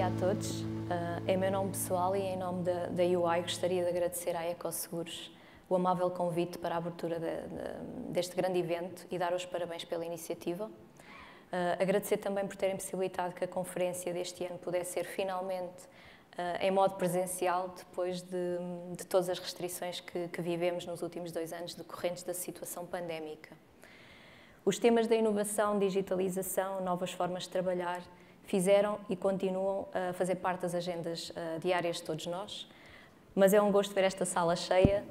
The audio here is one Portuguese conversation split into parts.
dia a todos. Em meu nome pessoal e em nome da UI, gostaria de agradecer à Ecoseguros o amável convite para a abertura deste grande evento e dar os parabéns pela iniciativa. Agradecer também por terem possibilitado que a conferência deste ano pudesse ser finalmente em modo presencial, depois de todas as restrições que vivemos nos últimos 2 anos decorrentes da situação pandémica. Os temas da inovação, digitalização, novas formas de trabalhar fizeram e continuam a fazer parte das agendas diárias de todos nós, mas é um gosto ver esta sala cheia,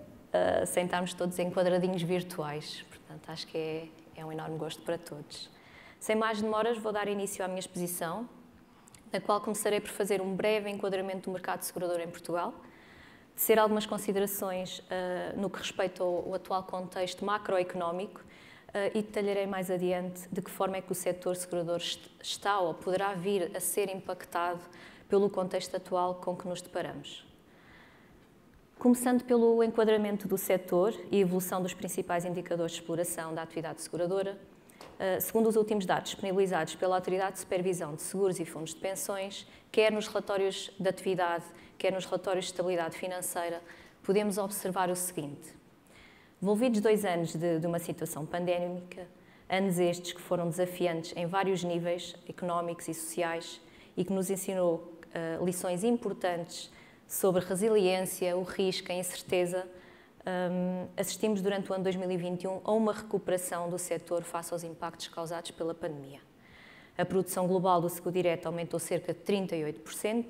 sem estarmos todos em quadradinhos virtuais. Portanto, acho que é um enorme gosto para todos. Sem mais demoras, vou dar início à minha exposição, na qual começarei por fazer um breve enquadramento do mercado segurador em Portugal, tecer algumas considerações no que respeita ao atual contexto macroeconómico e detalharei mais adiante de que forma é que o setor segurador está ou poderá vir a ser impactado pelo contexto atual com que nos deparamos. Começando pelo enquadramento do setor e evolução dos principais indicadores de exploração da atividade seguradora, segundo os últimos dados disponibilizados pela Autoridade de Supervisão de Seguros e Fundos de Pensões, quer nos relatórios de atividade, quer nos relatórios de estabilidade financeira, podemos observar o seguinte. Envolvidos 2 anos de uma situação pandémica, anos estes que foram desafiantes em vários níveis económicos e sociais e que nos ensinou lições importantes sobre resiliência, o risco, a incerteza, assistimos durante o ano 2021 a uma recuperação do setor face aos impactos causados pela pandemia. A produção global do seguro direto aumentou cerca de 38%,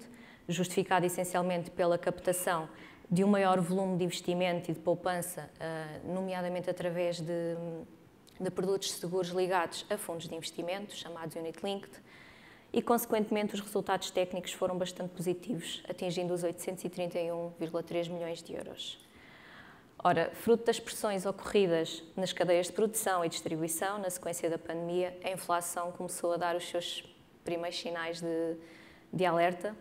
justificada essencialmente pela captação de um maior volume de investimento e de poupança, nomeadamente através de produtos de seguros ligados a fundos de investimento, chamados Unit Linked, e, consequentemente, os resultados técnicos foram bastante positivos, atingindo os 831,3 milhões de euros. Ora, fruto das pressões ocorridas nas cadeias de produção e distribuição, na sequência da pandemia, a inflação começou a dar os seus primeiros sinais de alerta,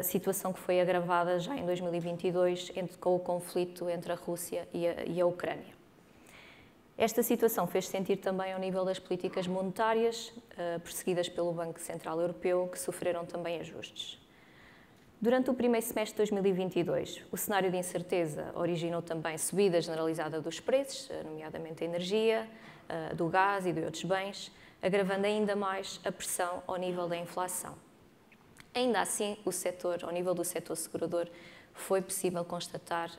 situação que foi agravada já em 2022 com o conflito entre a Rússia e a Ucrânia. Esta situação fez sentir também ao nível das políticas monetárias, perseguidas pelo Banco Central Europeu, que sofreram também ajustes. Durante o primeiro semestre de 2022, o cenário de incerteza originou também subida generalizada dos preços, nomeadamente a energia, do gás e de outros bens, agravando ainda mais a pressão ao nível da inflação. Ainda assim, ao nível do setor segurador, foi possível constatar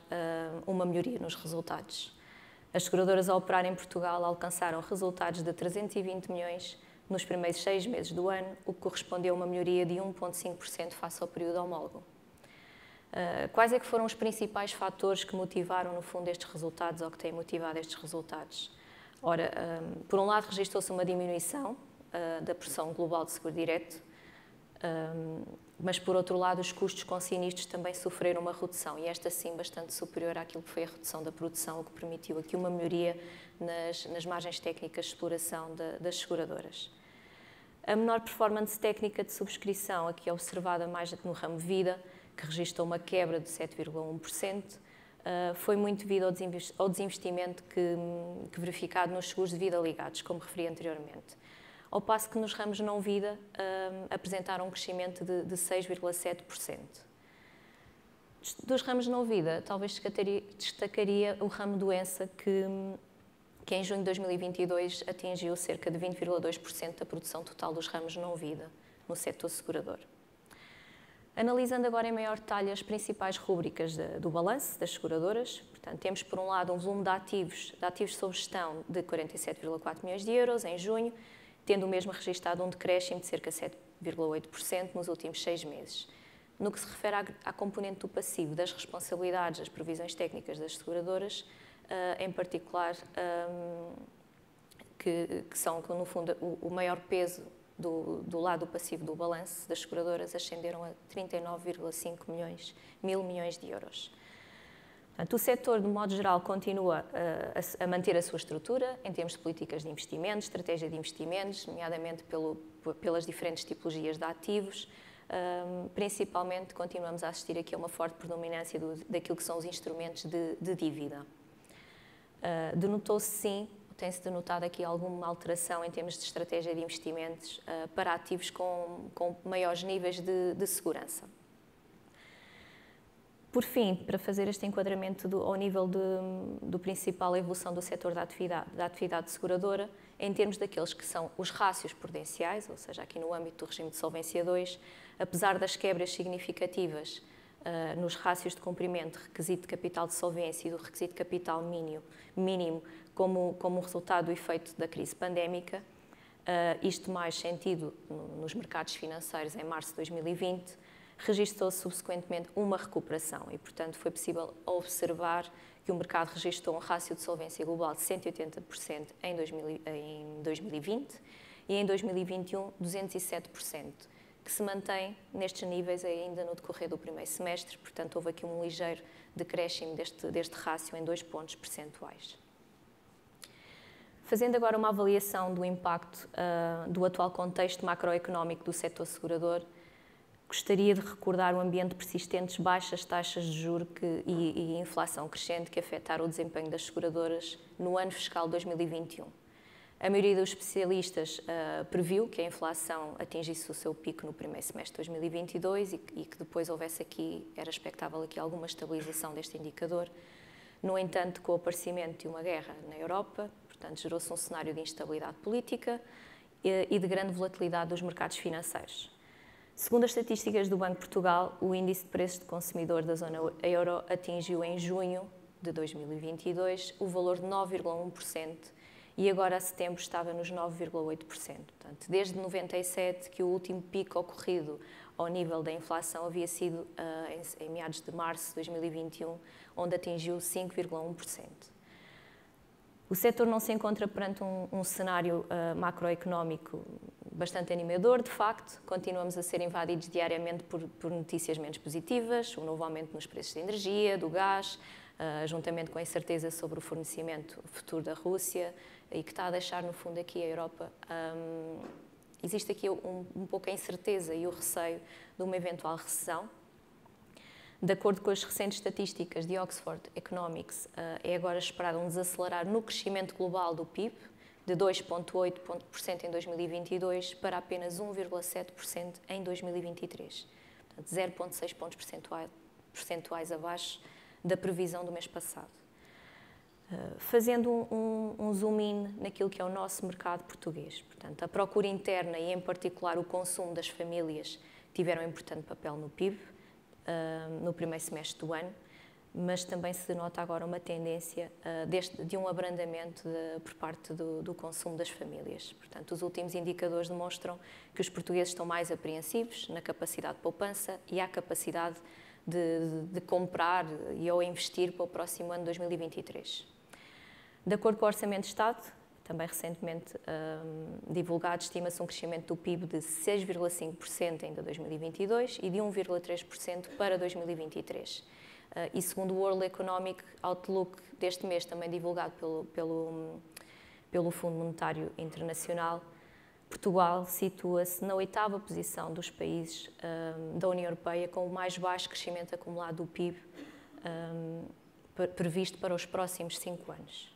uma melhoria nos resultados. As seguradoras a operar em Portugal alcançaram resultados de 320 milhões nos primeiros 6 meses do ano, o que correspondeu a uma melhoria de 1,5% face ao período homólogo. Quais é que foram os principais fatores que motivaram, no fundo, estes resultados ou que têm motivado estes resultados? Ora, por um lado, registrou-se uma diminuição da pressão global de seguro direto, mas, por outro lado, os custos com sinistros também sofreram uma redução, e esta sim bastante superior àquilo que foi a redução da produção, o que permitiu aqui uma melhoria nas margens técnicas de exploração das seguradoras. A menor performance técnica de subscrição, aqui observada mais no ramo vida, que registrou uma quebra de 7,1%, foi muito devido ao desinvestimento que verificado nos seguros de vida ligados, como referi anteriormente. Ao passo que nos ramos não vida apresentaram um crescimento de 6,7%. Dos ramos não vida, talvez destacaria o ramo doença, que em junho de 2022 atingiu cerca de 20,2% da produção total dos ramos não vida no setor segurador. Analisando agora em maior detalhe as principais rúbricas do balanço das seguradoras, portanto, temos por um lado um volume de ativos sob gestão de 47,4 milhões de euros em junho, tendo o mesmo registado um decréscimo de cerca de 7,8% nos últimos 6 meses. No que se refere à componente do passivo das responsabilidades das provisões técnicas das seguradoras, em particular, que são, no fundo, o maior peso do lado passivo do balanço das seguradoras, ascenderam a 39,5 mil milhões de euros. Portanto, o setor, de modo geral, continua a manter a sua estrutura em termos de políticas de investimentos, estratégia de investimentos, nomeadamente pelas diferentes tipologias de ativos. Principalmente, continuamos a assistir aqui a uma forte predominância daquilo que são os instrumentos de dívida. Denotou-se, sim, tem-se denotado aqui alguma alteração em termos de estratégia de investimentos para ativos com maiores níveis de segurança. Por fim, para fazer este enquadramento ao nível do principal evolução do setor da atividade seguradora, em termos daqueles que são os rácios prudenciais, ou seja, aqui no âmbito do regime de Solvência II, apesar das quebras significativas nos rácios de cumprimento, requisito de capital de solvência e do requisito de capital mínimo como resultado do efeito da crise pandémica, isto mais sentido nos mercados financeiros em março de 2020, registrou-se subsequentemente uma recuperação e, portanto, foi possível observar que o mercado registrou um rácio de solvência global de 180% em 2020 e em 2021 207%, que se mantém nestes níveis ainda no decorrer do primeiro semestre, portanto, houve aqui um ligeiro decréscimo deste rácio em 2 pontos percentuais. Fazendo agora uma avaliação do impacto do atual contexto macroeconómico do setor segurador, gostaria de recordar o ambiente de persistentes baixas taxas de juros e inflação crescente que afetaram o desempenho das seguradoras no ano fiscal 2021. A maioria dos especialistas previu que a inflação atingisse o seu pico no primeiro semestre de 2022 e que depois houvesse aqui, era expectável aqui alguma estabilização deste indicador. No entanto, com o aparecimento de uma guerra na Europa, portanto, gerou-se um cenário de instabilidade política e de grande volatilidade dos mercados financeiros. Segundo as estatísticas do Banco de Portugal, o índice de preços de consumidor da zona euro atingiu em junho de 2022 o valor de 9,1% e agora a setembro estava nos 9,8%. Portanto, desde 97 que o último pico ocorrido ao nível da inflação havia sido em meados de março de 2021, onde atingiu 5,1%. O setor não se encontra perante um cenário macroeconómico bastante animador, de facto. Continuamos a ser invadidos diariamente por notícias menos positivas, o novo aumento nos preços de energia, do gás, juntamente com a incerteza sobre o fornecimento futuro da Rússia, e que está a deixar, no fundo, aqui a Europa. Existe aqui um pouco a incerteza e o receio de uma eventual recessão. De acordo com as recentes estatísticas de Oxford Economics, é agora esperado um desacelerar no crescimento global do PIB, de 2,8% em 2022 para apenas 1,7% em 2023. Portanto, 0,6 pontos percentuais abaixo da previsão do mês passado. Fazendo um zoom in naquilo que é o nosso mercado português. Portanto, a procura interna e, em particular, o consumo das famílias tiveram um importante papel no PIB no primeiro semestre do ano, mas também se denota agora uma tendência de um abrandamento por parte do consumo das famílias. Portanto, os últimos indicadores demonstram que os portugueses estão mais apreensivos na capacidade de poupança e à capacidade de comprar ou investir para o próximo ano 2023. De acordo com o Orçamento de Estado, também recentemente divulgado, estima-se um crescimento do PIB de 6,5% ainda em 2022 e de 1,3% para 2023. E segundo o World Economic Outlook deste mês, também divulgado pelo Fundo Monetário Internacional, Portugal situa-se na 8ª posição dos países da União Europeia com o mais baixo crescimento acumulado do PIB previsto para os próximos 5 anos.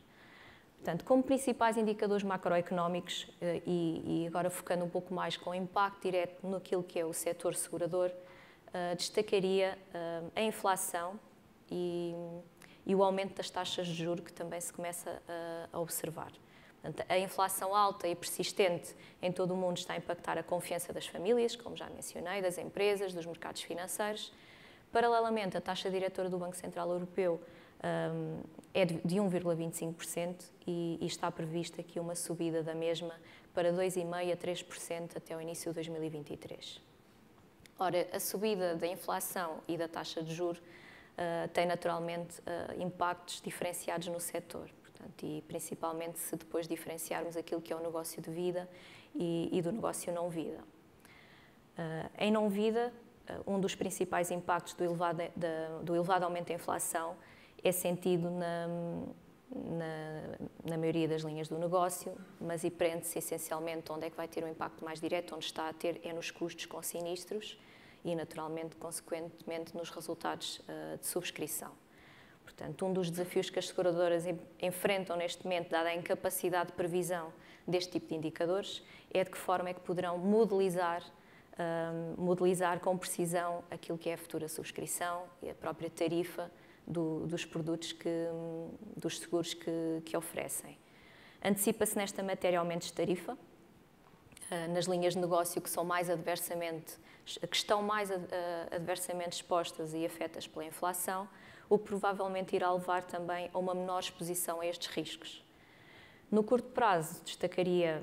Portanto, como principais indicadores macroeconómicos, e agora focando um pouco mais com o impacto direto naquilo que é o setor segurador, destacaria a inflação e o aumento das taxas de juros que também se começa a observar. Portanto, a inflação alta e persistente em todo o mundo está a impactar a confiança das famílias, como já mencionei, das empresas, dos mercados financeiros. Paralelamente, a taxa diretora do Banco Central Europeu é de 1,25% e está prevista aqui uma subida da mesma para 2,5% a 3% até o início de 2023. Ora, a subida da inflação e da taxa de juros tem naturalmente impactos diferenciados no setor, portanto, e principalmente se depois diferenciarmos aquilo que é o negócio de vida e do negócio não vida. Em não vida, um dos principais impactos do elevado aumento da inflação é sentido na maioria das linhas do negócio, mas e prende-se essencialmente onde é que vai ter um impacto mais direto, onde está a ter é nos custos com sinistros e, naturalmente, consequentemente, nos resultados de subscrição. Portanto, um dos desafios que as seguradoras enfrentam neste momento, dada a incapacidade de previsão deste tipo de indicadores, é de que forma é que poderão modelizar com precisão aquilo que é a futura subscrição e a própria tarifa dos produtos, dos seguros que oferecem. Antecipa-se nesta matéria aumentos de tarifa, nas linhas de negócio que estão mais adversamente expostas e afetadas pela inflação, o que provavelmente irá levar também a uma menor exposição a estes riscos. No curto prazo, destacaria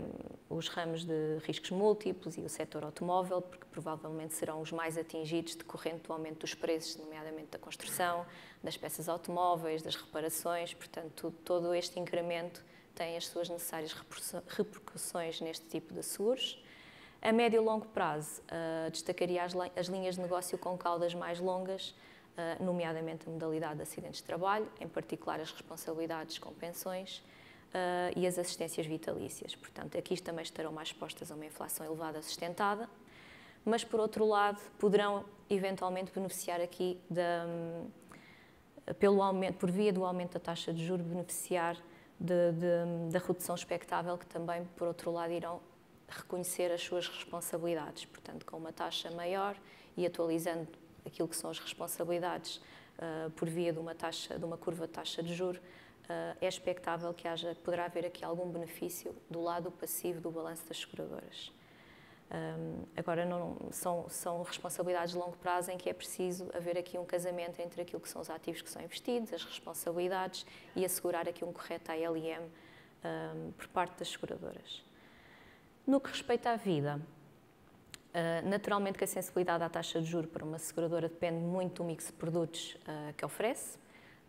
os ramos de riscos múltiplos e o setor automóvel, porque provavelmente serão os mais atingidos decorrente do aumento dos preços, nomeadamente da construção, das peças automóveis, das reparações. Portanto, todo este incremento tem as suas necessárias repercussões neste tipo de seguros. A médio e longo prazo, destacaria as linhas de negócio com caudas mais longas, nomeadamente a modalidade de acidentes de trabalho, em particular as responsabilidades com pensões e as assistências vitalícias. Portanto, aqui também estarão mais expostas a uma inflação elevada sustentada, mas, por outro lado, poderão eventualmente beneficiar aqui, por via do aumento da taxa de juros, beneficiar da redução expectável, que também, por outro lado, irão reconhecer as suas responsabilidades. Portanto, com uma taxa maior e atualizando aquilo que são as responsabilidades por via de uma curva de taxa de juros, é expectável que poderá haver aqui algum benefício do lado passivo do balanço das seguradoras. Agora, são responsabilidades de longo prazo em que é preciso haver aqui um casamento entre aquilo que são os ativos que são investidos, as responsabilidades e assegurar aqui um correto ALM por parte das seguradoras. No que respeita à vida, naturalmente que a sensibilidade à taxa de juros para uma seguradora depende muito do mix de produtos que oferece.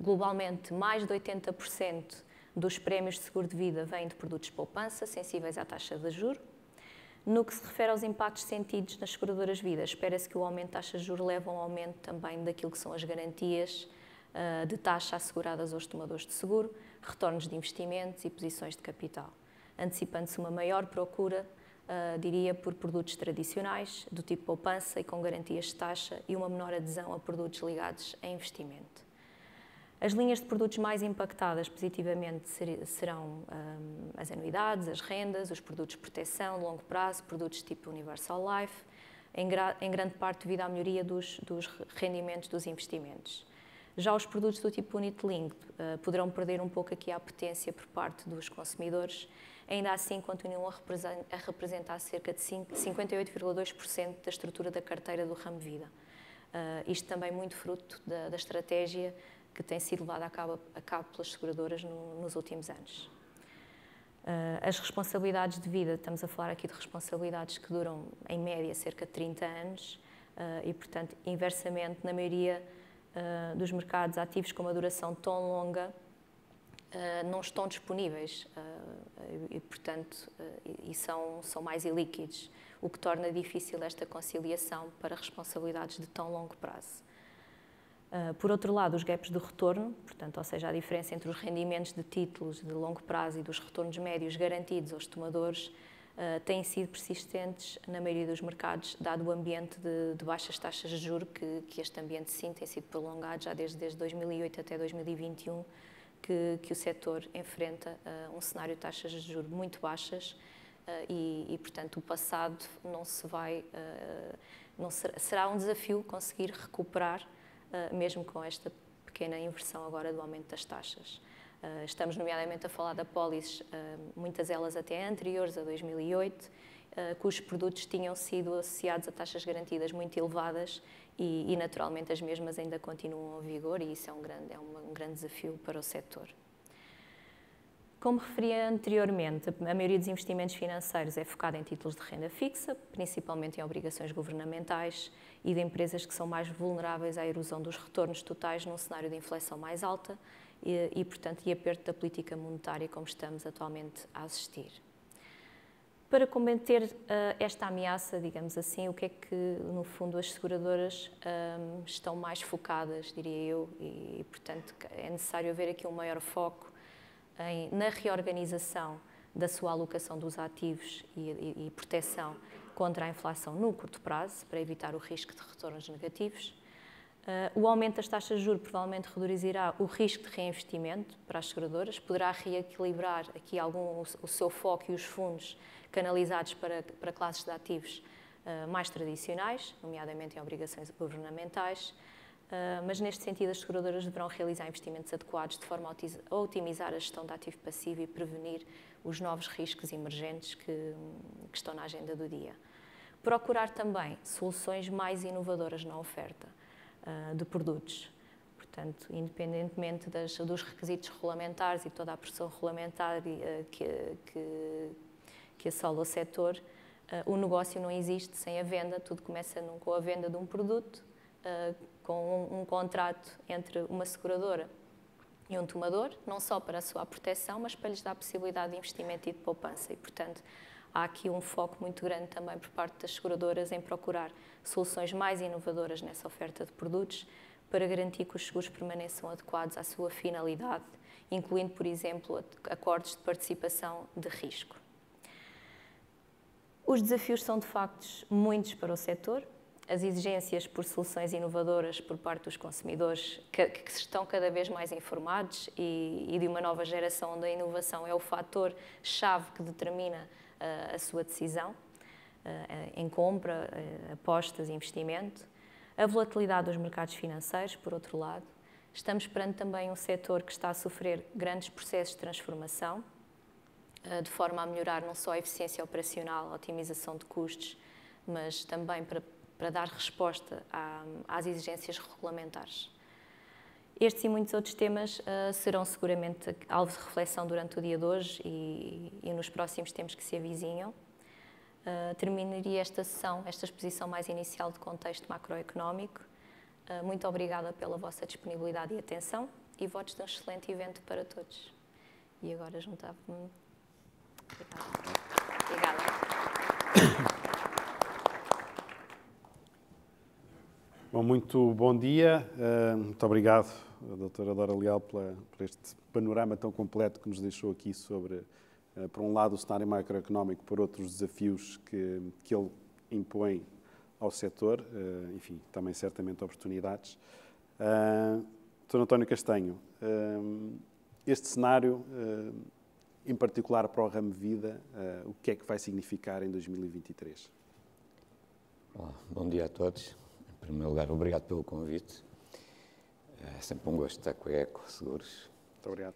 Globalmente, mais de 80% dos prémios de seguro de vida vêm de produtos de poupança, sensíveis à taxa de juros. No que se refere aos impactos sentidos nas seguradoras de vida, espera-se que o aumento de taxas de juros leve a um aumento também daquilo que são as garantias de taxa asseguradas aos tomadores de seguro, retornos de investimentos e posições de capital, antecipando-se uma maior procura, diria, por produtos tradicionais, do tipo poupança e com garantias de taxa, e uma menor adesão a produtos ligados a investimento. As linhas de produtos mais impactadas positivamente serão as anuidades, as rendas, os produtos de proteção de longo prazo, produtos tipo Universal Life, em grande parte devido à melhoria dos rendimentos dos investimentos. Já os produtos do tipo Unit Linked poderão perder um pouco aqui a potência por parte dos consumidores, ainda assim continuam a representar cerca de 58,2% da estrutura da carteira do ramo vida. Isto também muito fruto da estratégia que tem sido levada a cabo pelas seguradoras nos últimos anos. As responsabilidades de vida, estamos a falar aqui de responsabilidades que duram, em média, cerca de 30 anos e, portanto, inversamente, na maioria dos mercados ativos com uma duração tão longa, não estão disponíveis e, portanto, são mais ilíquidos, o que torna difícil esta conciliação para responsabilidades de tão longo prazo. Por outro lado, os gaps de retorno, portanto, ou seja, a diferença entre os rendimentos de títulos de longo prazo e dos retornos médios garantidos aos tomadores, têm sido persistentes na maioria dos mercados, dado o ambiente de baixas taxas de juros, que este ambiente sim tem sido prolongado já desde 2008 até 2021, que o setor enfrenta um cenário de taxas de juros muito baixas e, portanto, o passado será um desafio conseguir recuperar, mesmo com esta pequena inversão agora do aumento das taxas. Estamos nomeadamente a falar de apólices, muitas elas até anteriores a 2008, cujos produtos tinham sido associados a taxas garantidas muito elevadas e naturalmente as mesmas ainda continuam em vigor e isso é um grande desafio para o setor. Como referia anteriormente, a maioria dos investimentos financeiros é focada em títulos de renda fixa, principalmente em obrigações governamentais e de empresas que são mais vulneráveis à erosão dos retornos totais num cenário de inflação mais alta e portanto, aperto da política monetária como estamos atualmente a assistir. Para combater esta ameaça, digamos assim, o que é que, no fundo, as seguradoras estão mais focadas, diria eu, e portanto, é necessário haver aqui um maior foco na reorganização da sua alocação dos ativos e proteção contra a inflação no curto prazo, para evitar o risco de retornos negativos. O aumento das taxas de juros provavelmente reduzirá o risco de reinvestimento para as seguradoras, poderá reequilibrar aqui o seu foco e os fundos canalizados para classes de ativos mais tradicionais, nomeadamente em obrigações governamentais, mas neste sentido as seguradoras deverão realizar investimentos adequados de forma a otimizar a gestão de ativo passivo e prevenir os novos riscos emergentes que estão na agenda do dia. Procurar também soluções mais inovadoras na oferta de produtos. Portanto, independentemente dos requisitos regulamentares e toda a pressão regulamentar que assola o setor, o negócio não existe sem a venda, tudo começa com a venda de um produto, com um contrato entre uma seguradora e um tomador, não só para a sua proteção, mas para lhes dar a possibilidade de investimento e de poupança. E, portanto, há aqui um foco muito grande também por parte das seguradoras em procurar soluções mais inovadoras nessa oferta de produtos para garantir que os seguros permaneçam adequados à sua finalidade, incluindo, por exemplo, acordos de participação de risco. Os desafios são, de facto, muitos para o setor. As exigências por soluções inovadoras por parte dos consumidores que estão cada vez mais informados e de uma nova geração onde a inovação é o fator-chave que determina a sua decisão em compra, apostas e investimento. A volatilidade dos mercados financeiros, por outro lado. Estamos perante também um setor que está a sofrer grandes processos de transformação, de forma a melhorar não só a eficiência operacional, a otimização de custos, mas também para dar resposta às exigências regulamentares. Estes e muitos outros temas serão seguramente alvo de reflexão durante o dia de hoje e nos próximos tempos que se avizinham. Terminaria esta sessão, esta exposição mais inicial de contexto macroeconómico. Muito obrigada pela vossa disponibilidade e atenção e votos de um excelente evento para todos. E agora juntava-me. Obrigada. Bom, muito bom dia. Muito obrigado, doutora Dora Leal, por este panorama tão completo que nos deixou aqui sobre, por um lado, o cenário macroeconómico, por outros desafios que ele impõe ao setor, enfim, também certamente oportunidades. Doutor António Castanho, este cenário, em particular para o ramo vida, o que é que vai significar em 2023? Olá, bom dia a todos. Em primeiro lugar, obrigado pelo convite. É sempre um gosto estar com a Eco Seguros. Muito obrigado.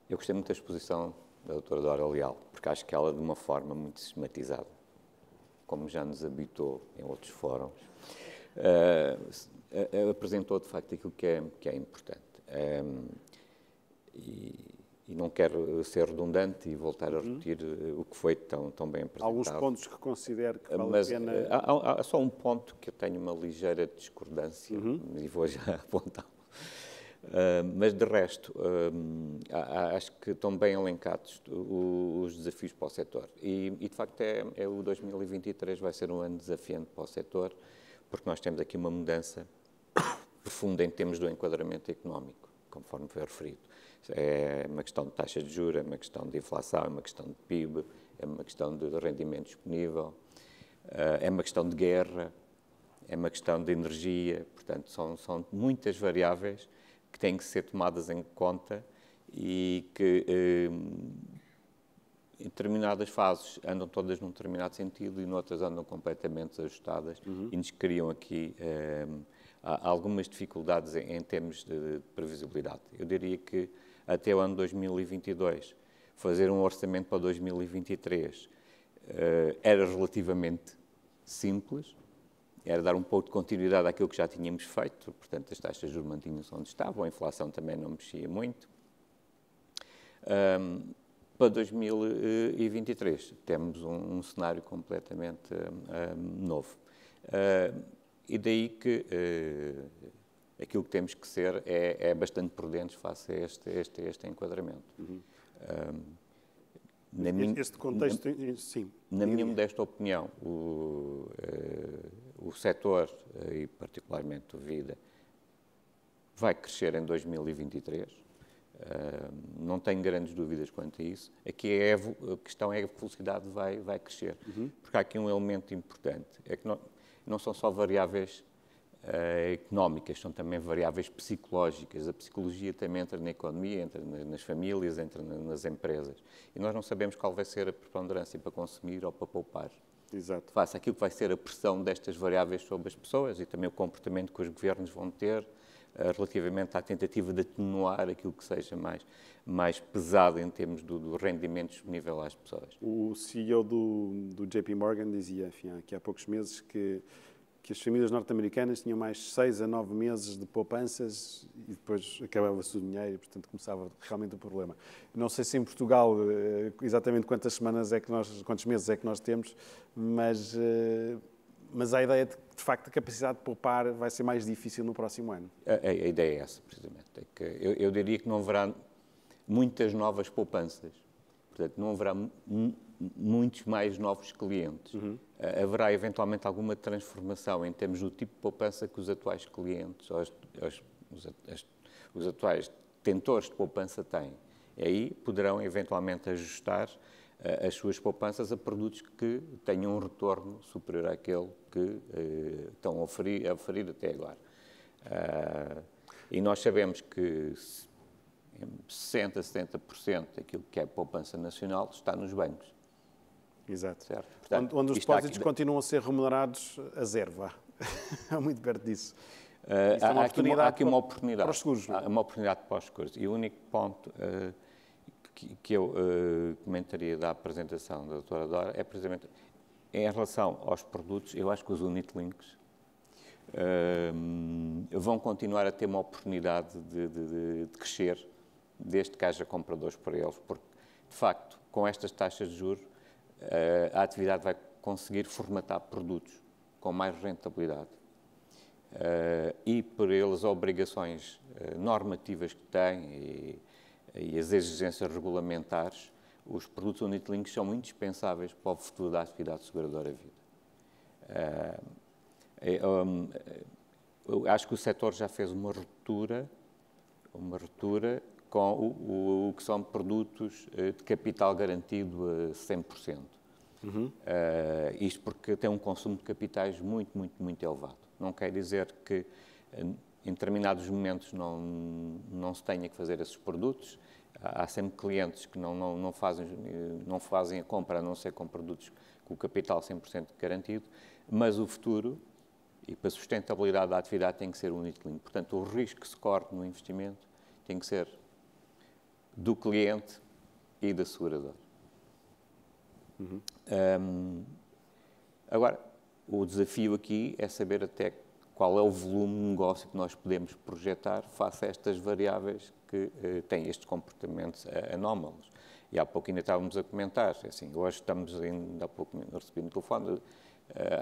Eu gostei muito da exposição da doutora Dora Leal, porque acho que ela, de uma forma muito sistematizada, como já nos habitou em outros fóruns, apresentou de facto aquilo que é importante. E não quero ser redundante e voltar a repetir o que foi tão bem apresentado. Alguns pontos que considero que vale a pena... Há só um ponto que eu tenho uma ligeira discordância e vou já apontá-lo. Mas, de resto, acho que estão bem elencados os desafios para o setor. E de facto, o 2023 vai ser um ano desafiante para o setor, porque nós temos aqui uma mudança profunda em termos do enquadramento económico, conforme foi referido. É uma questão de taxa de juros, é uma questão de inflação, é uma questão de PIB, é uma questão de rendimento disponível, é uma questão de guerra, é uma questão de energia. Portanto, são muitas variáveis que têm que ser tomadas em conta e que, em determinadas fases, andam todas num determinado sentido e noutras andam completamente desajustadas e nos criam aqui algumas dificuldades em termos de previsibilidade. Eu diria que até o ano 2022, fazer um orçamento para 2023 era relativamente simples, era dar um pouco de continuidade àquilo que já tínhamos feito, portanto as taxas de juros mantinham-se onde estavam, a inflação também não mexia muito. Para 2023 temos um cenário completamente novo. E daí que aquilo que temos que ser é bastante prudentes face a este enquadramento. Este contexto, sim. Na minha modesta opinião, o setor, e particularmente o Vida, vai crescer em 2023. Não tenho grandes dúvidas quanto a isso. Aqui a questão é que a velocidade vai crescer. Porque há aqui um elemento importante, é que não são só variáveis económicas, são também variáveis psicológicas. A psicologia também entra na economia, entra nas famílias, entra nas empresas. E nós não sabemos qual vai ser a preponderância para consumir ou para poupar. Exato. Face àquilo que vai ser a pressão destas variáveis sobre as pessoas e também o comportamento que os governos vão ter relativamente à tentativa de atenuar aquilo que seja mais pesado em termos do rendimento disponível às pessoas. O CEO do JP Morgan dizia, enfim, aqui há poucos meses que as famílias norte-americanas tinham mais 6 a 9 meses de poupanças e depois acabava-se o dinheiro e, portanto, começava realmente o problema. Não sei se em Portugal exatamente quantos meses é que nós temos, mas a ideia de facto, a capacidade de poupar vai ser mais difícil no próximo ano. A ideia é essa, precisamente. É que eu diria que não haverá muitas novas poupanças. Portanto, não haverá muitos mais novos clientes. Haverá, eventualmente, alguma transformação em termos do tipo de poupança que os atuais clientes, os atuais detentores de poupança têm. E aí poderão, eventualmente, ajustar as suas poupanças a produtos que tenham um retorno superior àquele que estão a oferir até agora. E nós sabemos que 60%, 70% daquilo que é poupança nacional está nos bancos. Exato. Certo? Portanto, onde os depósitos continuam a ser remunerados a zero, vá. Muito perto disso. Há aqui uma oportunidade para os seguros. Há uma oportunidade para os seguros. E o único ponto que eu comentaria da apresentação da doutora Dora é precisamente em relação aos produtos. Eu acho que os unit-links vão continuar a ter uma oportunidade de crescer, desde que haja compradores para eles, porque, de facto, com estas taxas de juros, a atividade vai conseguir formatar produtos com mais rentabilidade e, por eles, obrigações normativas que têm e as exigências regulamentares, os produtos unit-links são indispensáveis para o futuro da atividade seguradora vida. Eu acho que o setor já fez uma ruptura com o que são produtos de capital garantido a 100%. Isto porque tem um consumo de capitais muito, muito, muito elevado. Não quer dizer que em determinados momentos não se tenha que fazer esses produtos. Há sempre clientes que não fazem a compra, a não ser com produtos com o capital 100% garantido, mas o futuro e para a sustentabilidade da atividade tem que ser unit-link. Portanto, o risco que se corre no investimento tem que ser do cliente e da seguradora. Agora, o desafio aqui é saber até qual é o volume de negócio que nós podemos projetar face a estas variáveis que têm estes comportamentos anómalos. E há pouco ainda estávamos a comentar, assim, hoje estamos ainda há pouco recebi no telefone,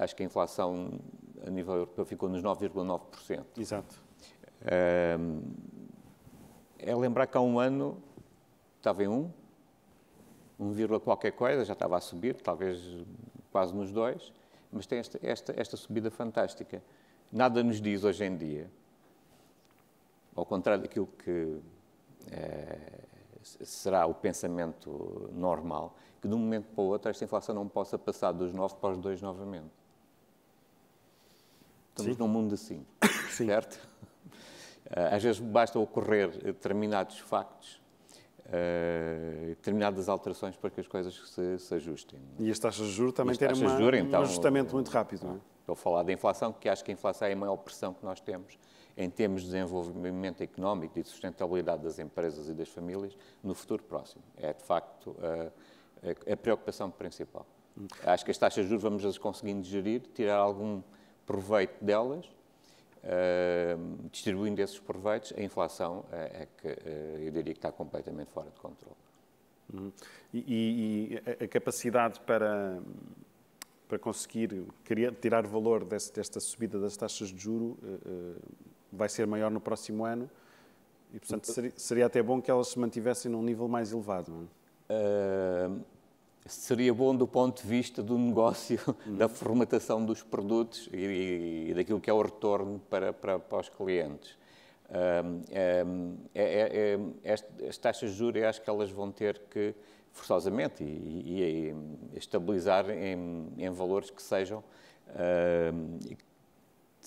acho que a inflação a nível europeu ficou nos 9,9%. Exato. É lembrar que há um ano estava em 1, qualquer coisa, já estava a subir, talvez quase nos 2, mas tem esta subida fantástica. Nada nos diz hoje em dia, ao contrário daquilo que será o pensamento normal, que de um momento para o outro esta inflação não possa passar dos 9 para os 2 novamente. Estamos num mundo assim, certo? Às vezes basta ocorrer determinados factos, determinadas alterações para que as coisas se ajustem. E as taxas de juros também terem um ajustamento muito rápido, não é? Estou a falar da inflação, que acho que a inflação é a maior pressão que nós temos em termos de desenvolvimento económico e de sustentabilidade das empresas e das famílias no futuro próximo. É, de facto, a preocupação principal. Acho que as taxas de juros vamos conseguindo gerir, tirar algum proveito delas, distribuindo esses proveitos. A inflação é que eu diria que está completamente fora de controle. E a capacidade para conseguir tirar valor desta subida das taxas de juro vai ser maior no próximo ano e, portanto, seria até bom que elas se mantivessem num nível mais elevado, não é? Seria bom do ponto de vista do negócio, da formatação dos produtos e daquilo que é o retorno para os clientes. As taxas de juros, eu acho que elas vão ter que, forçosamente, e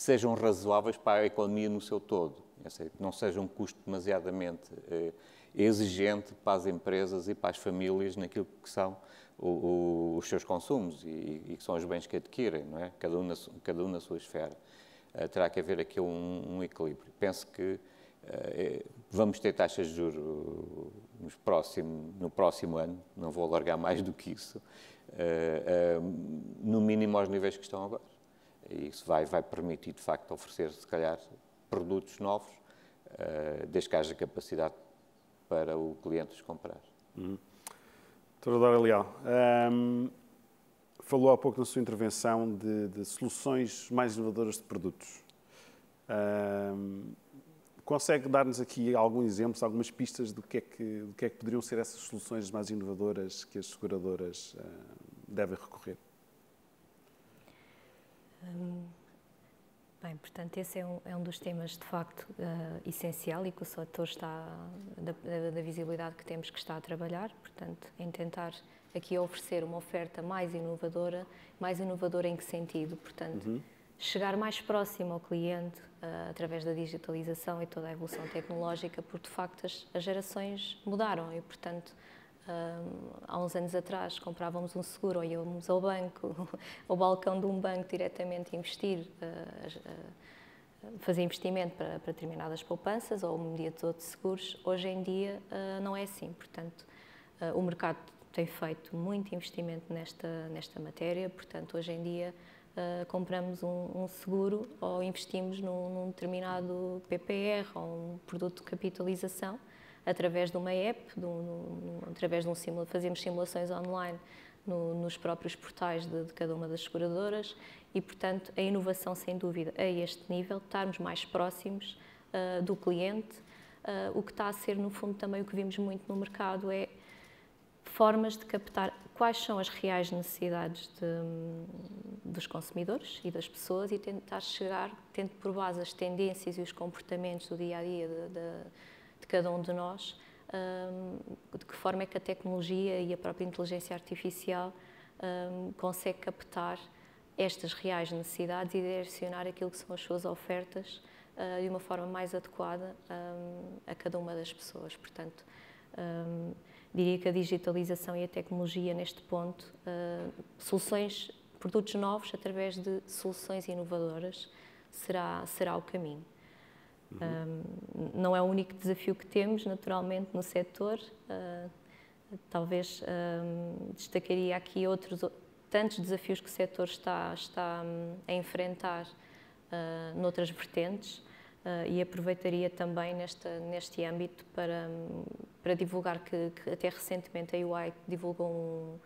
sejam razoáveis para a economia no seu todo. Que não seja um custo demasiadamente exigente para as empresas e para as famílias naquilo que são os seus consumos e que são os bens que adquirem, não é? Cada um na sua esfera. Terá que haver aqui um equilíbrio. Penso que vamos ter taxas de juros no próximo ano, não vou alargar mais do que isso, no mínimo aos níveis que estão agora. E isso vai permitir, de facto, oferecer, se calhar, produtos novos, desde que haja capacidade para o cliente os comprar. Doutora Dora Leal, falou há pouco na sua intervenção de soluções mais inovadoras de produtos. Consegue dar-nos aqui alguns exemplos, algumas pistas do que é que poderiam ser essas soluções mais inovadoras que as seguradoras devem recorrer? Bem, portanto, esse é um dos temas, de facto, essencial e que o setor da visibilidade que temos que está a trabalhar, portanto, em tentar aqui oferecer uma oferta mais inovadora em que sentido? Portanto, chegar mais próximo ao cliente através da digitalização e toda a evolução tecnológica, porque, de facto, as gerações mudaram e, portanto, há uns anos atrás comprávamos um seguro ou íamos ao banco, ao balcão de um banco diretamente investir, fazer investimento para determinadas poupanças ou um mediador de seguros. Hoje em dia não é assim, portanto o mercado tem feito muito investimento nesta matéria, portanto hoje em dia compramos um seguro ou investimos num determinado PPR ou um produto de capitalização através de uma app, fazemos simulações online nos próprios portais de cada uma das seguradoras e, portanto, a inovação, sem dúvida, a este nível, estarmos mais próximos do cliente. O que está a ser, no fundo, também o que vimos muito no mercado é formas de captar quais são as reais necessidades dos consumidores e das pessoas e tentar chegar, tendo por base as tendências e os comportamentos do dia-a-dia de cada um de nós, de que forma é que a tecnologia e a própria inteligência artificial consegue captar estas reais necessidades e direcionar aquilo que são as suas ofertas de uma forma mais adequada a cada uma das pessoas. Portanto, diria que a digitalização e a tecnologia neste ponto, produtos novos através de soluções inovadoras será o caminho. Não é o único desafio que temos, naturalmente, no setor. Talvez destacaria aqui tantos desafios que o setor está a enfrentar noutras vertentes e aproveitaria também neste âmbito para divulgar que até recentemente a UI divulgou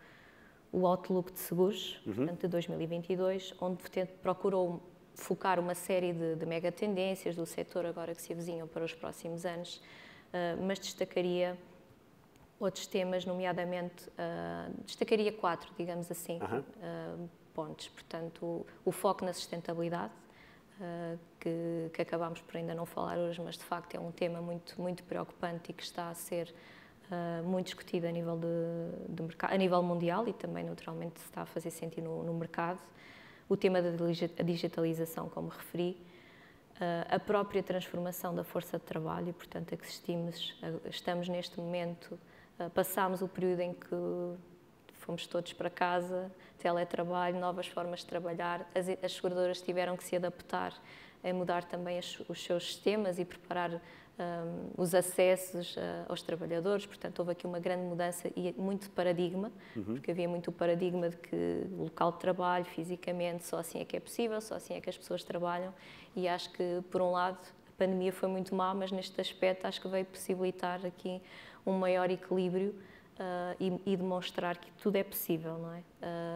o Outlook de Seguros, portanto, de 2022, onde procurou focar uma série de mega tendências do setor agora que se avizinham para os próximos anos, mas destacaria outros temas, nomeadamente, destacaria 4, digamos assim, pontos. Portanto, o foco na sustentabilidade, que acabámos por ainda não falar hoje, mas de facto é um tema muito, muito preocupante e que está a ser muito discutido a nível de mercado, a nível mundial e também naturalmente se está a fazer sentido no mercado. O tema da digitalização, como referi, a própria transformação da força de trabalho, e, portanto, a que estamos neste momento, passámos o período em que fomos todos para casa, teletrabalho, novas formas de trabalhar, as seguradoras tiveram que se adaptar a mudar também os seus sistemas e preparar os acessos aos trabalhadores, portanto houve aqui uma grande mudança e muito de paradigma, porque havia muito o paradigma de que o local de trabalho, fisicamente, só assim é que é possível, só assim é que as pessoas trabalham e acho que, por um lado, a pandemia foi muito má, mas neste aspecto acho que veio possibilitar aqui um maior equilíbrio e demonstrar que tudo é possível, não é?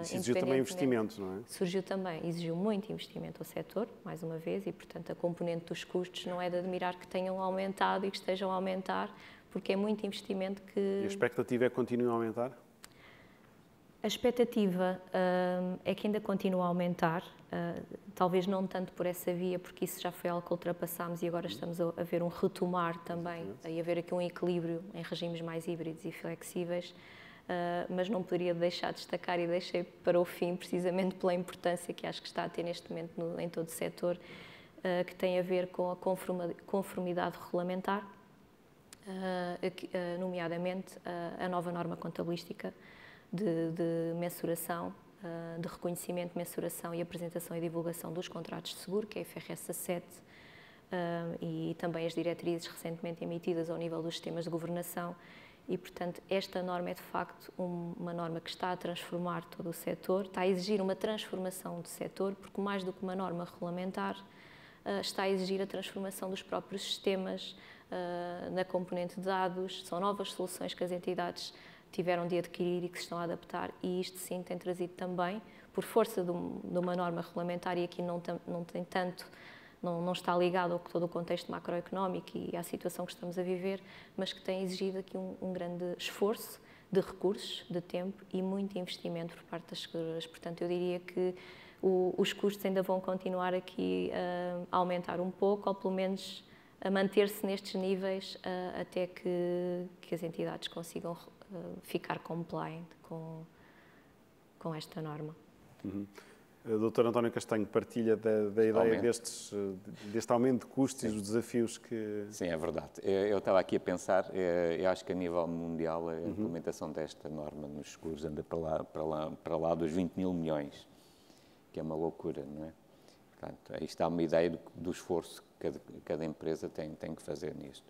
Isso exigiu também investimento, não é? Surgiu também, exigiu muito investimento ao setor, mais uma vez, e portanto a componente dos custos não é de admirar que tenham aumentado e que estejam a aumentar, porque é muito investimento que... E a expectativa é que continuem a aumentar? A expectativa é que ainda continue a aumentar, talvez não tanto por essa via, porque isso já foi algo que ultrapassámos e agora estamos a ver um retomar também, e a ver aqui um equilíbrio em regimes mais híbridos e flexíveis, mas não poderia deixar de destacar, e deixei para o fim, precisamente pela importância que acho que está a ter neste momento em todo o setor, que tem a ver com a conformidade regulamentar, nomeadamente a nova norma contabilística de mensuração, de reconhecimento, mensuração e apresentação e divulgação dos contratos de seguro, que é a IFRS 7, e também as diretrizes recentemente emitidas ao nível dos sistemas de governação. E, portanto, esta norma é, de facto, uma norma que está a transformar todo o setor, está a exigir uma transformação do setor, porque mais do que uma norma regulamentar, está a exigir a transformação dos próprios sistemas, na componente de dados. São novas soluções que as entidades tiveram de adquirir e que se estão a adaptar, e isto sim tem trazido também, por força de uma norma regulamentar, e aqui não tem tanto, não está ligado a todo o contexto macroeconómico e à situação que estamos a viver, mas que tem exigido aqui um grande esforço de recursos, de tempo e muito investimento por parte das seguradoras. Portanto, eu diria que os custos ainda vão continuar aqui a aumentar um pouco, ou pelo menos a manter-se nestes níveis até que as entidades consigam ficar compliant com esta norma. Uhum. O Dr. António Castanho partilha da ideia deste aumento de custos e dos desafios que... Sim, é verdade. Eu estava aqui a pensar, eu acho que a nível mundial a implementação desta norma nos seguros anda para lá dos 20 mil milhões, que é uma loucura, não é? Portanto, aí está uma ideia do esforço que cada empresa tem que fazer nisto.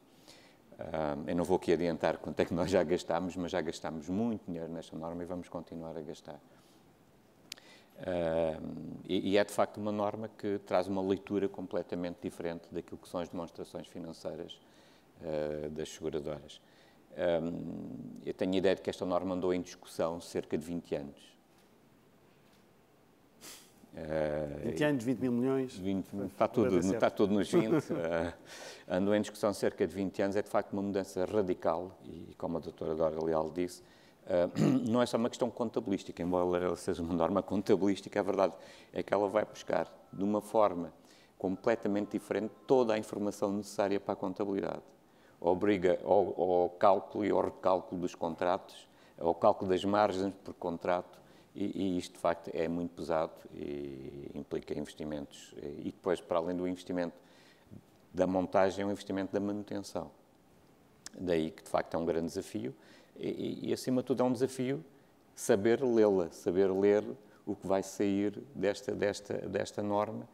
Eu não vou aqui adiantar quanto é que nós já gastámos, mas já gastámos muito dinheiro nesta norma e vamos continuar a gastar. E é de facto uma norma que traz uma leitura completamente diferente daquilo que são as demonstrações financeiras das seguradoras. Eu tenho a ideia de que esta norma andou em discussão cerca de 20 anos. 20 anos, 20 mil milhões? Está tudo nos 20. Andou em discussão cerca de 20 anos, é de facto uma mudança radical e, como a doutora Dora Leal disse, não é só uma questão contabilística, embora ela seja uma norma contabilística, a verdade é que ela vai buscar de uma forma completamente diferente toda a informação necessária para a contabilidade. Obriga ao cálculo e ao recálculo dos contratos, ao cálculo das margens por contrato, e isto de facto é muito pesado e implica investimentos. E depois, para além do investimento da montagem, é um investimento da manutenção. Daí que de facto é um grande desafio. E, acima de tudo, é um desafio saber lê-la, saber ler o que vai sair desta norma,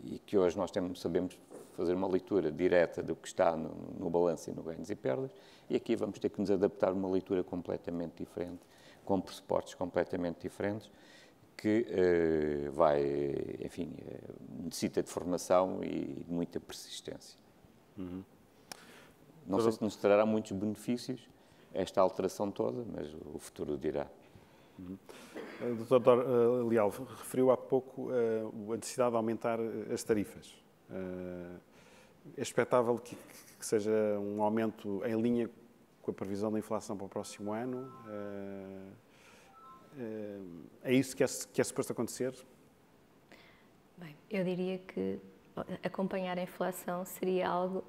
e que hoje nós sabemos fazer uma leitura direta do que está no balanço e no ganhos e perdas, e aqui vamos ter que nos adaptar a uma leitura completamente diferente, com pressupostos completamente diferentes, que necessita de formação e de muita persistência. Uhum. Não sei se nos trará muitos benefícios esta alteração toda, mas o futuro dirá. O Dr. Leal referiu há pouco a necessidade de aumentar as tarifas. É expectável que seja um aumento em linha com a previsão da inflação para o próximo ano? É isso que é suposto acontecer? Bem, eu diria que acompanhar a inflação seria algo...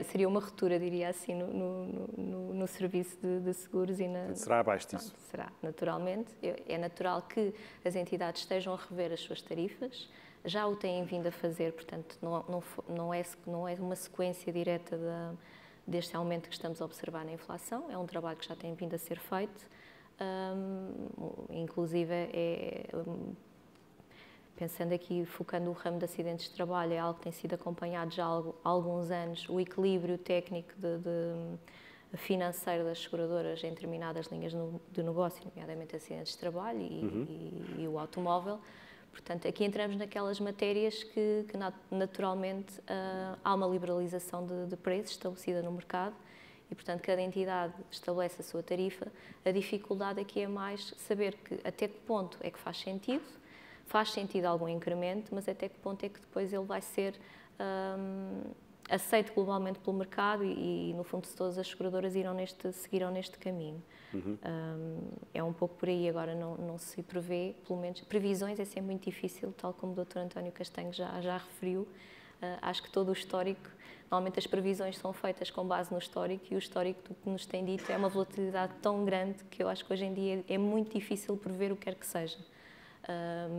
seria uma ruptura, diria assim, no serviço de seguros e será abaixo disso? Será, naturalmente. É natural que as entidades estejam a rever as suas tarifas, já o têm vindo a fazer, portanto, não é uma sequência direta deste aumento que estamos a observar na inflação, é um trabalho que já tem vindo a ser feito, inclusive pensando aqui, focando o ramo de acidentes de trabalho, é algo que tem sido acompanhado já há alguns anos, o equilíbrio técnico financeiro das seguradoras em determinadas linhas de negócio, nomeadamente acidentes de trabalho e o automóvel. Portanto, aqui entramos naquelas matérias que naturalmente há uma liberalização de preços estabelecida no mercado e, portanto, cada entidade estabelece a sua tarifa. A dificuldade aqui é mais saber até que ponto é que faz sentido algum incremento, mas até que ponto é que depois ele vai ser aceito globalmente pelo mercado e, no fundo, se todas as seguradoras seguiram neste caminho. É um pouco por aí. Agora não se prevê, pelo menos, previsões é sempre muito difícil, tal como o Dr. António Castanho já referiu, acho que todo o histórico, normalmente as previsões são feitas com base no histórico e o histórico do que nos tem dito é uma volatilidade tão grande que eu acho que hoje em dia é muito difícil prever o que quer que seja.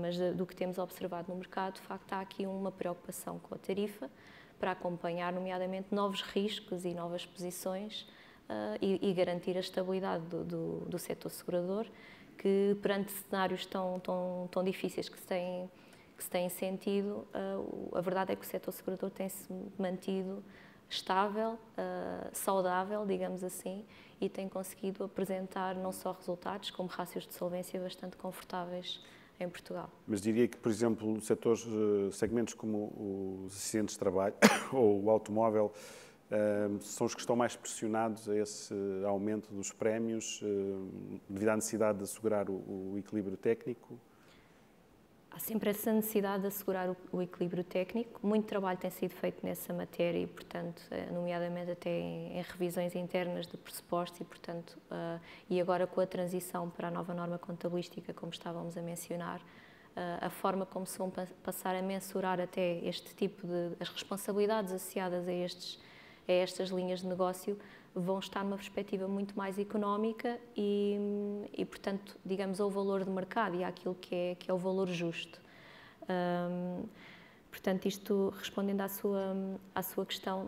Mas do que temos observado no mercado, de facto, há aqui uma preocupação com a tarifa para acompanhar, nomeadamente, novos riscos e novas posições e garantir a estabilidade do setor segurador, que perante cenários tão difíceis que se têm sentido, a verdade é que o setor segurador tem-se mantido estável, saudável, digamos assim, e tem conseguido apresentar não só resultados, como rácios de solvência bastante confortáveis em Portugal. Mas diria que, por exemplo, segmentos como os acidentes de trabalho ou o automóvel são os que estão mais pressionados a esse aumento dos prémios devido à necessidade de assegurar o equilíbrio técnico? Há sempre essa necessidade de assegurar o equilíbrio técnico. Muito trabalho tem sido feito nessa matéria e, portanto, nomeadamente até em revisões internas de pressupostos e, portanto, e agora com a transição para a nova norma contabilística, como estávamos a mencionar, a forma como se vão passar a mensurar até este tipo as responsabilidades associadas a estas linhas de negócio vão estar numa perspectiva muito mais económica e portanto, digamos, ao valor de mercado e àquilo que é o valor justo. Portanto, isto, respondendo à sua questão,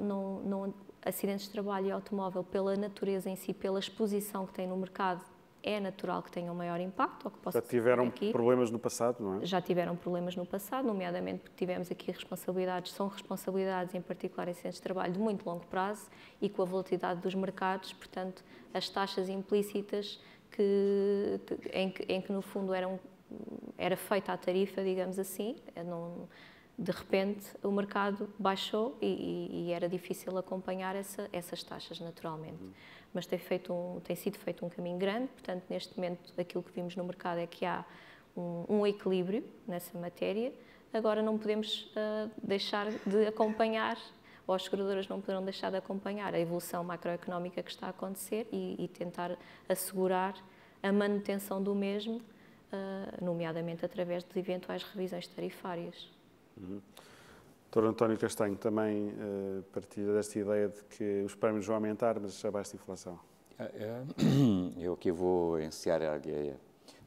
acidentes de trabalho e automóvel, pela natureza em si, pela exposição que tem no mercado, é natural que tenham maior impacto. Já tiveram problemas no passado, não é? Já tiveram problemas no passado, nomeadamente porque tivemos aqui são responsabilidades, em particular em acidentes de trabalho, de muito longo prazo e com a volatilidade dos mercados, portanto, as taxas implícitas em que no fundo era feita a tarifa, digamos assim, de repente o mercado baixou e era difícil acompanhar essas taxas naturalmente. Mas tem sido feito um caminho grande, portanto, neste momento, aquilo que vimos no mercado é que há um equilíbrio nessa matéria. Agora não podemos deixar de acompanhar, ou as seguradoras não poderão deixar de acompanhar a evolução macroeconómica que está a acontecer e tentar assegurar a manutenção do mesmo, nomeadamente através de eventuais revisões tarifárias. Dr. António Castanho também partilha desta ideia de que os prémios vão aumentar, mas abaixo da inflação. Eu aqui vou ensejar a alheia,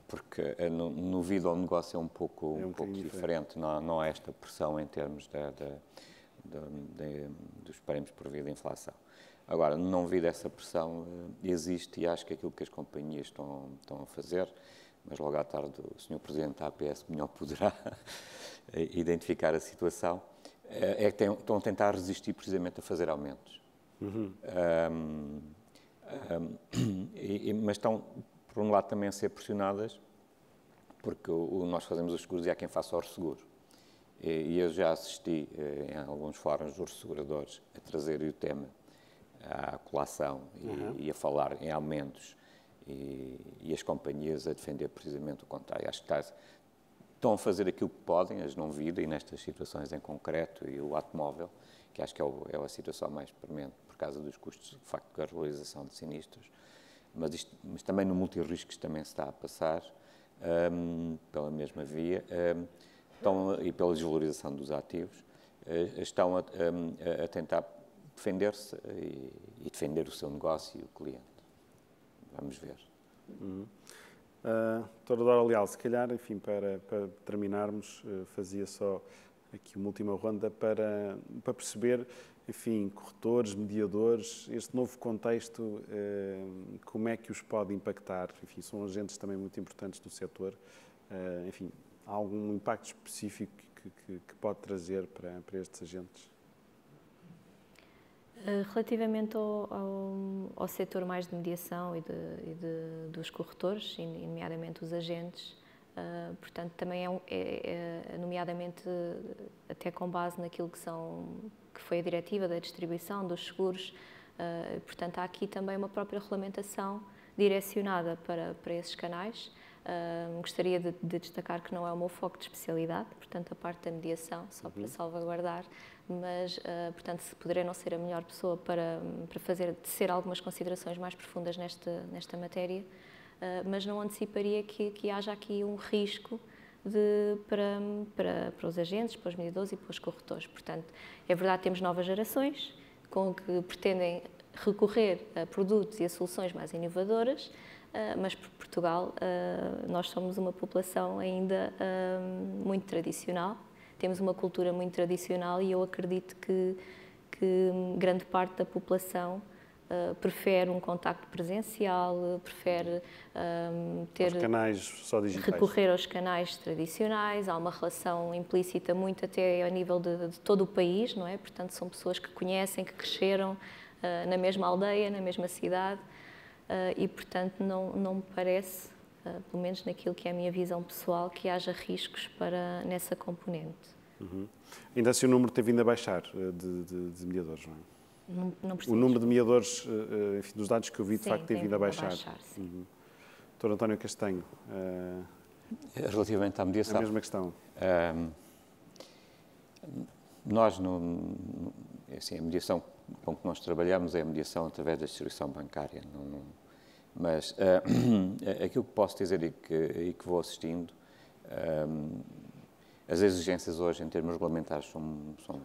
porque no vida ao negócio é um pouco diferente. Não há esta pressão em termos dos prémios por via da inflação. Agora, não vida essa pressão existe e acho que aquilo que as companhias estão a fazer, mas logo à tarde o Sr. Presidente da APS melhor poderá identificar a situação, é que estão a tentar resistir precisamente a fazer aumentos. Mas estão, por um lado, também a ser pressionadas, porque nós fazemos os seguros e há quem faça o resseguro. E eu já assisti em alguns fóruns dos seguradores a trazerem o tema à colação e a falar em aumentos e as companhias a defender precisamente o contrário. Acho que estão a fazer aquilo que podem, as não vida, e nestas situações em concreto, e o automóvel, que acho que é a situação mais premente por causa dos custos, de facto, da realização de sinistros, mas também no multirriscos também se está a passar pela mesma via, e pela desvalorização dos ativos, estão a tentar defender-se e defender o seu negócio e o cliente. Vamos ver. Doutora Dora Leal, se calhar, enfim, para terminarmos, fazia só aqui uma última ronda para perceber, enfim, corretores, mediadores, este novo contexto, como é que os pode impactar? Enfim, são agentes também muito importantes do setor. Enfim, há algum impacto específico que pode trazer para estes agentes? Relativamente ao setor mais de mediação e dos corretores, nomeadamente os agentes, portanto, também nomeadamente até com base naquilo que foi a diretiva da distribuição dos seguros, portanto, há aqui também uma própria regulamentação direcionada para esses canais. Gostaria de destacar que não é o meu foco de especialidade, portanto, a parte da mediação, só para salvaguardar, mas, portanto, poderei não ser a melhor pessoa para tecer algumas considerações mais profundas nesta matéria, mas não anteciparia que haja aqui um risco para os agentes, para os mediadores e para os corretores. Portanto, é verdade, temos novas gerações com que pretendem recorrer a produtos e a soluções mais inovadoras, mas por Portugal nós somos uma população ainda muito tradicional, temos uma cultura muito tradicional e eu acredito que grande parte da população prefere um contacto presencial, prefere ter, os canais só digitais. Recorrer aos canais tradicionais, há uma relação implícita muito até ao nível de todo o país, não é? Portanto, são pessoas que conhecem, que cresceram na mesma aldeia, na mesma cidade e, portanto, não me parece, pelo menos naquilo que é a minha visão pessoal, que haja riscos nessa componente. Uhum. Ainda assim o número tem vindo a baixar de mediadores, não é? Não o número de mediadores, enfim, dos dados que eu vi, de facto, tem vindo a baixar. Sim. Dr. António Castanho. Relativamente à mediação. A mesma questão. Nós, assim, a mediação com que nós trabalhamos é a mediação através da distribuição bancária. Mas aquilo que posso dizer e que vou assistindo, as exigências hoje, em termos regulamentares, são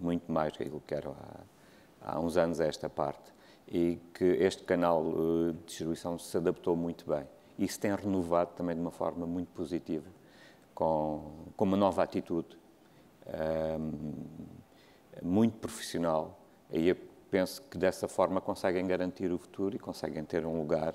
muito mais do que aquilo que eram há uns anos a esta parte, e que este canal de distribuição se adaptou muito bem. E se tem renovado também de uma forma muito positiva, com uma nova atitude, muito profissional. Aí eu penso que dessa forma conseguem garantir o futuro e conseguem ter um lugar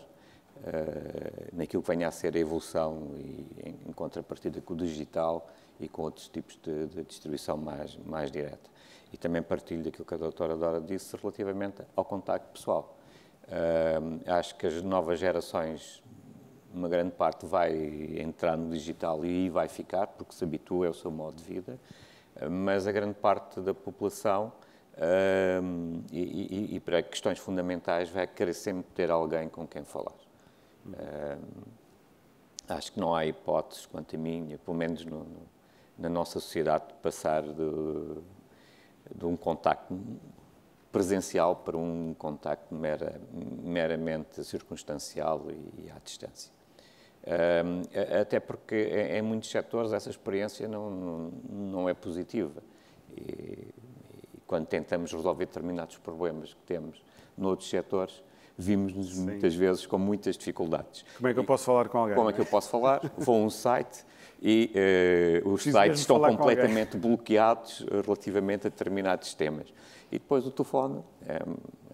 naquilo que venha a ser a evolução e em contrapartida com o digital e com outros tipos de distribuição mais direta. E também partilho daquilo que a doutora Dora disse relativamente ao contacto pessoal. Acho que as novas gerações, uma grande parte vai entrar no digital e vai ficar, porque se habitua, é o seu modo de vida, mas a grande parte da população, e para questões fundamentais, vai querer sempre ter alguém com quem falar. Acho que não há hipóteses, quanto a mim, pelo menos na nossa sociedade, de passar de um contacto presencial para um contacto meramente circunstancial e à distância. Até porque em muitos setores essa experiência não é positiva. E quando tentamos resolver determinados problemas que temos noutros setores, vimos-nos muitas vezes com muitas dificuldades. Como é que eu posso falar com alguém? Como é que eu posso falar? Vou a um site e os sites estão completamente bloqueados relativamente a determinados temas. E depois o telefone é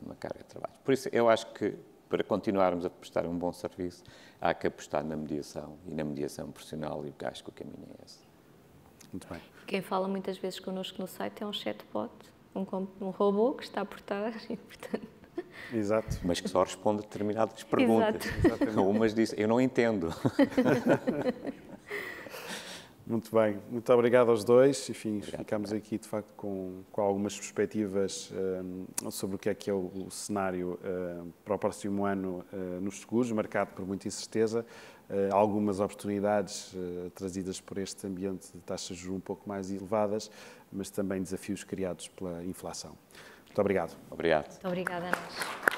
uma carga de trabalho. Por isso, eu acho que para continuarmos a prestar um bom serviço, há que apostar na mediação e na mediação profissional, e acho que o caminho é esse. Muito bem. Quem fala muitas vezes connosco no site é um chatbot, um robô que está por trás e, portanto... Exato. Mas que só responde a determinadas perguntas. Exato. Umas dizem, eu não entendo. Muito bem. Muito obrigado aos dois. Enfim, Obrigado. ficamos aqui, de facto, com algumas perspectivas sobre o que é o cenário para o próximo ano nos seguros, marcado por muita incerteza, algumas oportunidades trazidas por este ambiente de taxas de juros um pouco mais elevadas, mas também desafios criados pela inflação. Muito obrigado. Obrigado. Muito obrigada a nós.